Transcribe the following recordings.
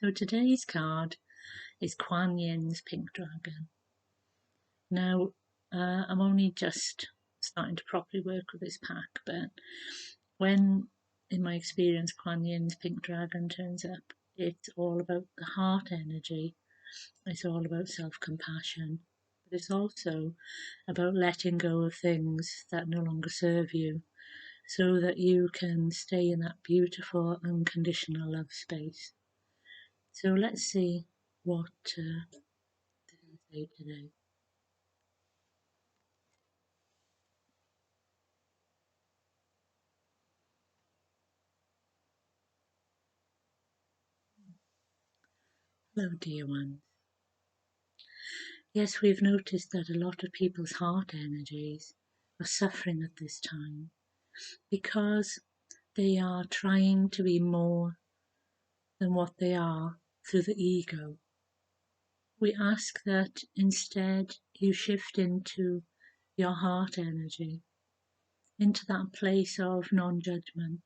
So today's card is Quan Yin's Pink Dragon. Now, I'm only just starting to properly work with this pack, but when, in my experience, Quan Yin's Pink Dragon turns up, it's all about the heart energy, it's all about self-compassion, but it's also about letting go of things that no longer serve you, so that you can stay in that beautiful unconditional love space. So let's see what they say today. Hello, dear ones. Yes, we've noticed that a lot of people's heart energies are suffering at this time because they are trying to be more than what they are through the ego. We ask that instead you shift into your heart energy, into that place of non-judgment,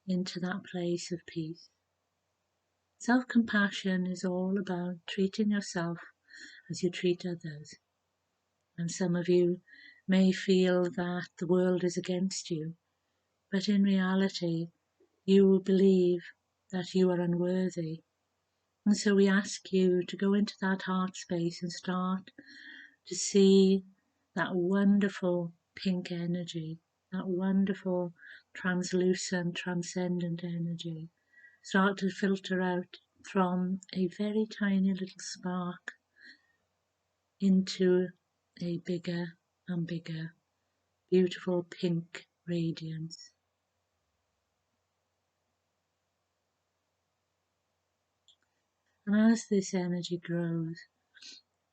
into that place of peace. Self-compassion is all about treating yourself as you treat others. And some of you may feel that the world is against you, but in reality, you will believe that you are unworthy. And so we ask you to go into that heart space and start to see that wonderful pink energy, that wonderful translucent, transcendent energy. Start to filter out from a very tiny little spark into a bigger and bigger, beautiful pink radiance. And as this energy grows,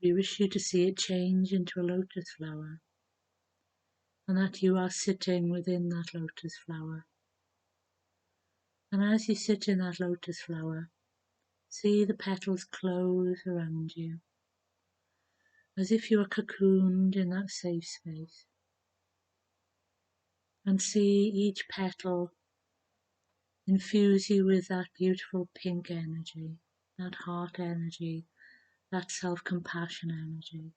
we wish you to see it change into a lotus flower, and that you are sitting within that lotus flower. And as you sit in that lotus flower, see the petals close around you, as if you are cocooned in that safe space. And see each petal infuse you with that beautiful pink energy, that heart energy, that self-compassion energy.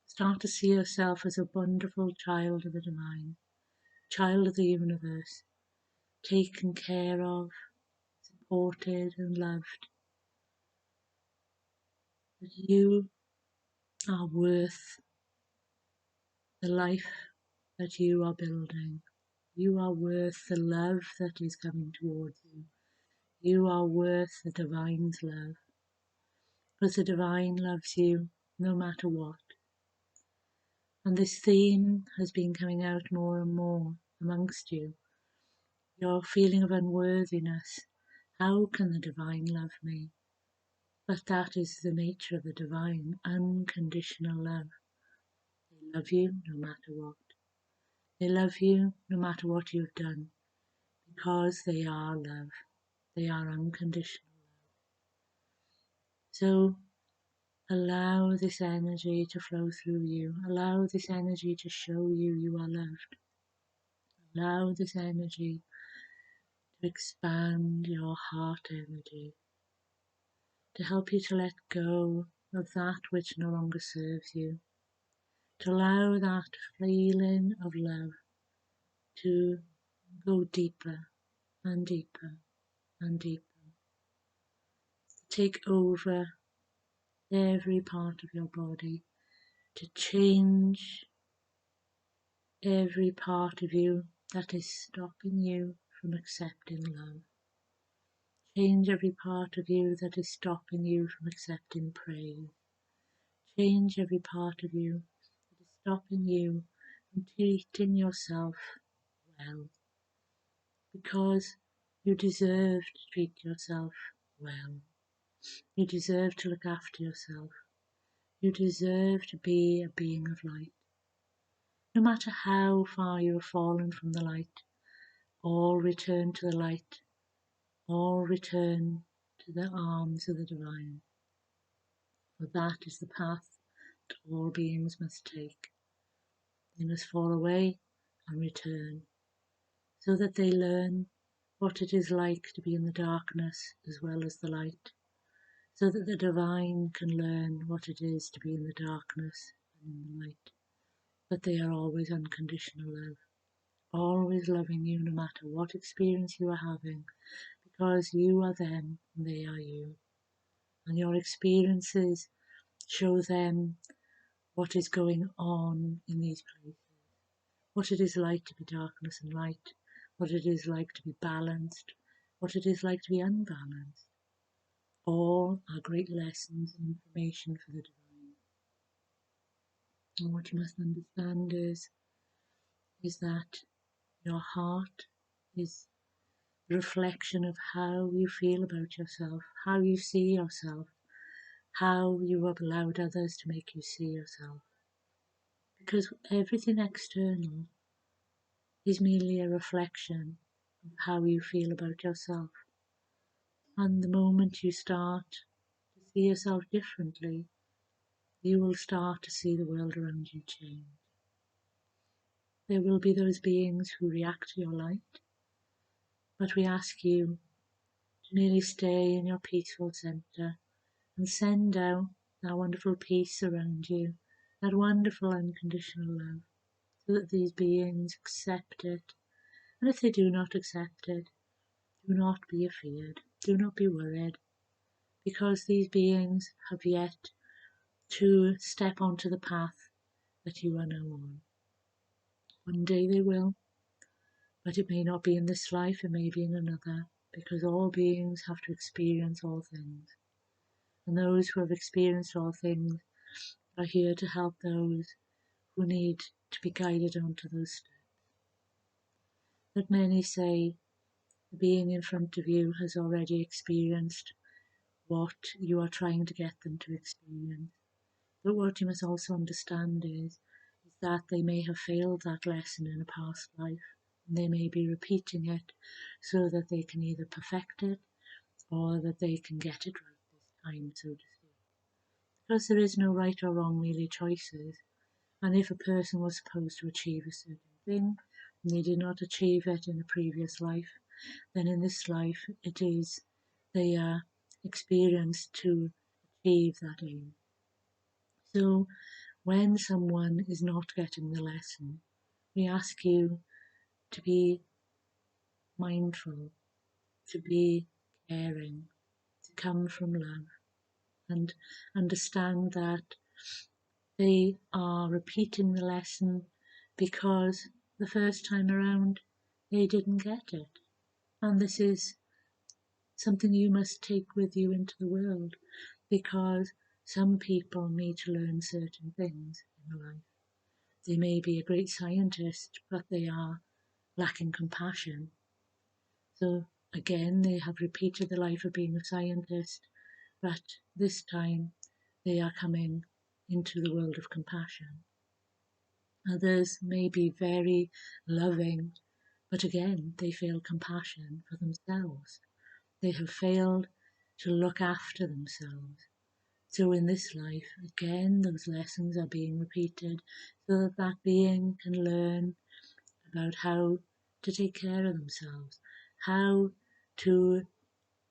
Start to see yourself as a wonderful child of the divine, child of the universe, taken care of, supported and loved. That you are worth the life that you are building. You are worth the love that is coming towards you. You are worth the divine's love, because the divine loves you no matter what. And this theme has been coming out more and more amongst you. Your feeling of unworthiness. How can the divine love me? But that is the nature of the divine, unconditional love. They love you no matter what. They love you no matter what you've done, because they are love. They are unconditional love. So allow this energy to flow through you. Allow this energy to show you you are loved. Allow this energy to expand your heart energy, to help you to let go of that which no longer serves you, to allow that feeling of love to go deeper and deeper and deeper, to take over every part of your body, to change every part of you that is stopping you from accepting love. Change every part of you that is stopping you from accepting praise. Change every part of you that is stopping you from treating yourself well, because you deserve to treat yourself well. You deserve to look after yourself. You deserve to be a being of light. No matter how far you have fallen from the light, all return to the light, all return to the arms of the divine. For that is the path that all beings must take. They must fall away and return, so that they learn what it is like to be in the darkness as well as the light, so that the divine can learn what it is to be in the darkness and in the light. But they are always unconditional love, always loving you no matter what experience you are having, because you are them and they are you. And your experiences show them what is going on in these places, what it is like to be darkness and light, what it is like to be balanced, what it is like to be unbalanced. All are great lessons and information for the divine. And what you must understand is that your heart is a reflection of how you feel about yourself, how you see yourself, how you have allowed others to make you see yourself. Because everything external is merely a reflection of how you feel about yourself. And the moment you start to see yourself differently, you will start to see the world around you change. There will be those beings who react to your light, but we ask you to merely stay in your peaceful center and send out that wonderful peace around you, that wonderful unconditional love, so that these beings accept it. And if they do not accept it, do not be afeared, do not be worried, because these beings have yet to step onto the path that you are now on. One day they will, but it may not be in this life, it may be in another, because all beings have to experience all things. And those who have experienced all things are here to help those who need to be guided onto those steps. But many say the being in front of you has already experienced what you are trying to get them to experience. But what you must also understand is that they may have failed that lesson in a past life, and they may be repeating it so that they can either perfect it or that they can get it right this time, so to speak. Because there is no right or wrong, merely choices. And if a person was supposed to achieve a certain thing and they did not achieve it in a previous life, then in this life it is their experience to achieve that aim. So when someone is not getting the lesson, we ask you to be mindful, to be caring, to come from love, and understand that they are repeating the lesson because the first time around they didn't get it. And this is something you must take with you into the world, because some people need to learn certain things in life. They may be a great scientist, but they are lacking compassion. So again, they have repeated the life of being a scientist, but this time they are coming into the world of compassion. Others may be very loving, but again, they feel compassion for themselves. They have failed to look after themselves. So in this life, again, those lessons are being repeated so that that being can learn about how to take care of themselves, how to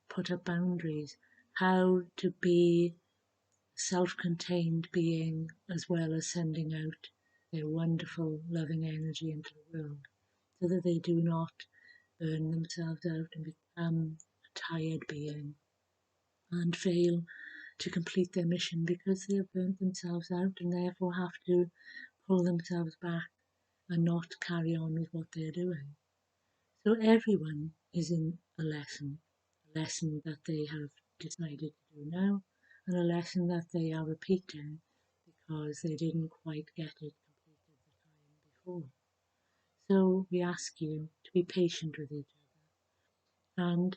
put up boundaries, how to be a self-contained being as well as sending out their wonderful loving energy into the world, so that they do not burn themselves out and become a tired being and fail to complete their mission because they have burnt themselves out and therefore have to pull themselves back and not carry on with what they're doing. So everyone is in a lesson that they have decided to do now, and a lesson that they are repeating because they didn't quite get it completed the time before. So we ask you to be patient with each other. And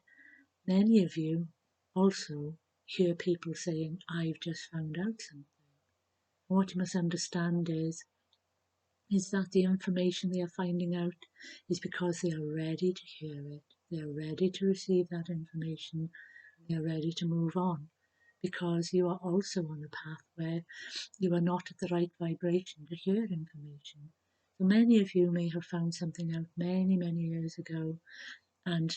many of you also hear people saying, I've just found out something. And what you must understand is that the information they are finding out is because they are ready to hear it. They are ready to receive that information. They are ready to move on, because you are also on a path where you are not at the right vibration to hear information. So many of you may have found something out many, many years ago, and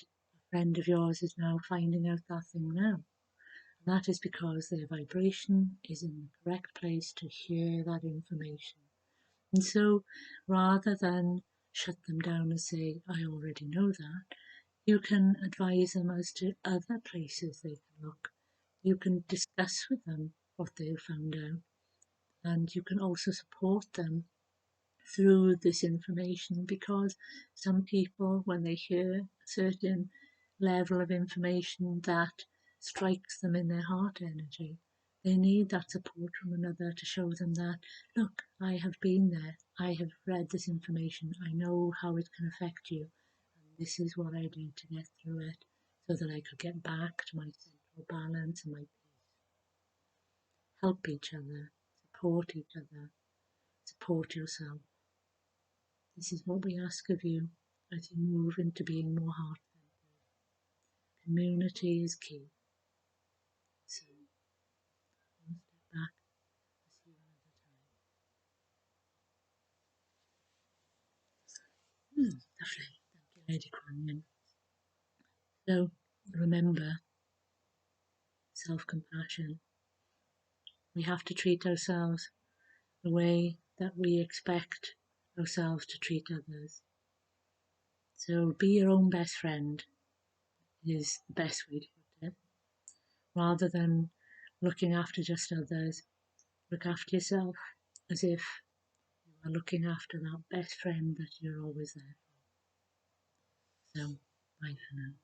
friend of yours is now finding out that thing now. And that is because their vibration is in the correct place to hear that information. And so rather than shut them down and say, I already know that, you can advise them as to other places they can look. You can discuss with them what they've found out, and you can also support them through this information, because some people, when they hear a certain level of information that strikes them in their heart energy, they need that support from another to show them that, look, I have been there, I have read this information, I know how it can affect you, and this is what I did to get through it so that I could get back to my central balance and my peace. Help each other, support yourself. This is what we ask of you as you move into being more heart-centered. Community is key. So, one step back, I'll see you another time. Lovely. Thank you, Lady Quan Yin. So, remember, self-compassion. We have to treat ourselves the way that we expect ourselves to treat others. So, be your own best friend is the best way to put it. Rather than looking after just others, look after yourself as if you are looking after that best friend that you're always there for. So, bye for now.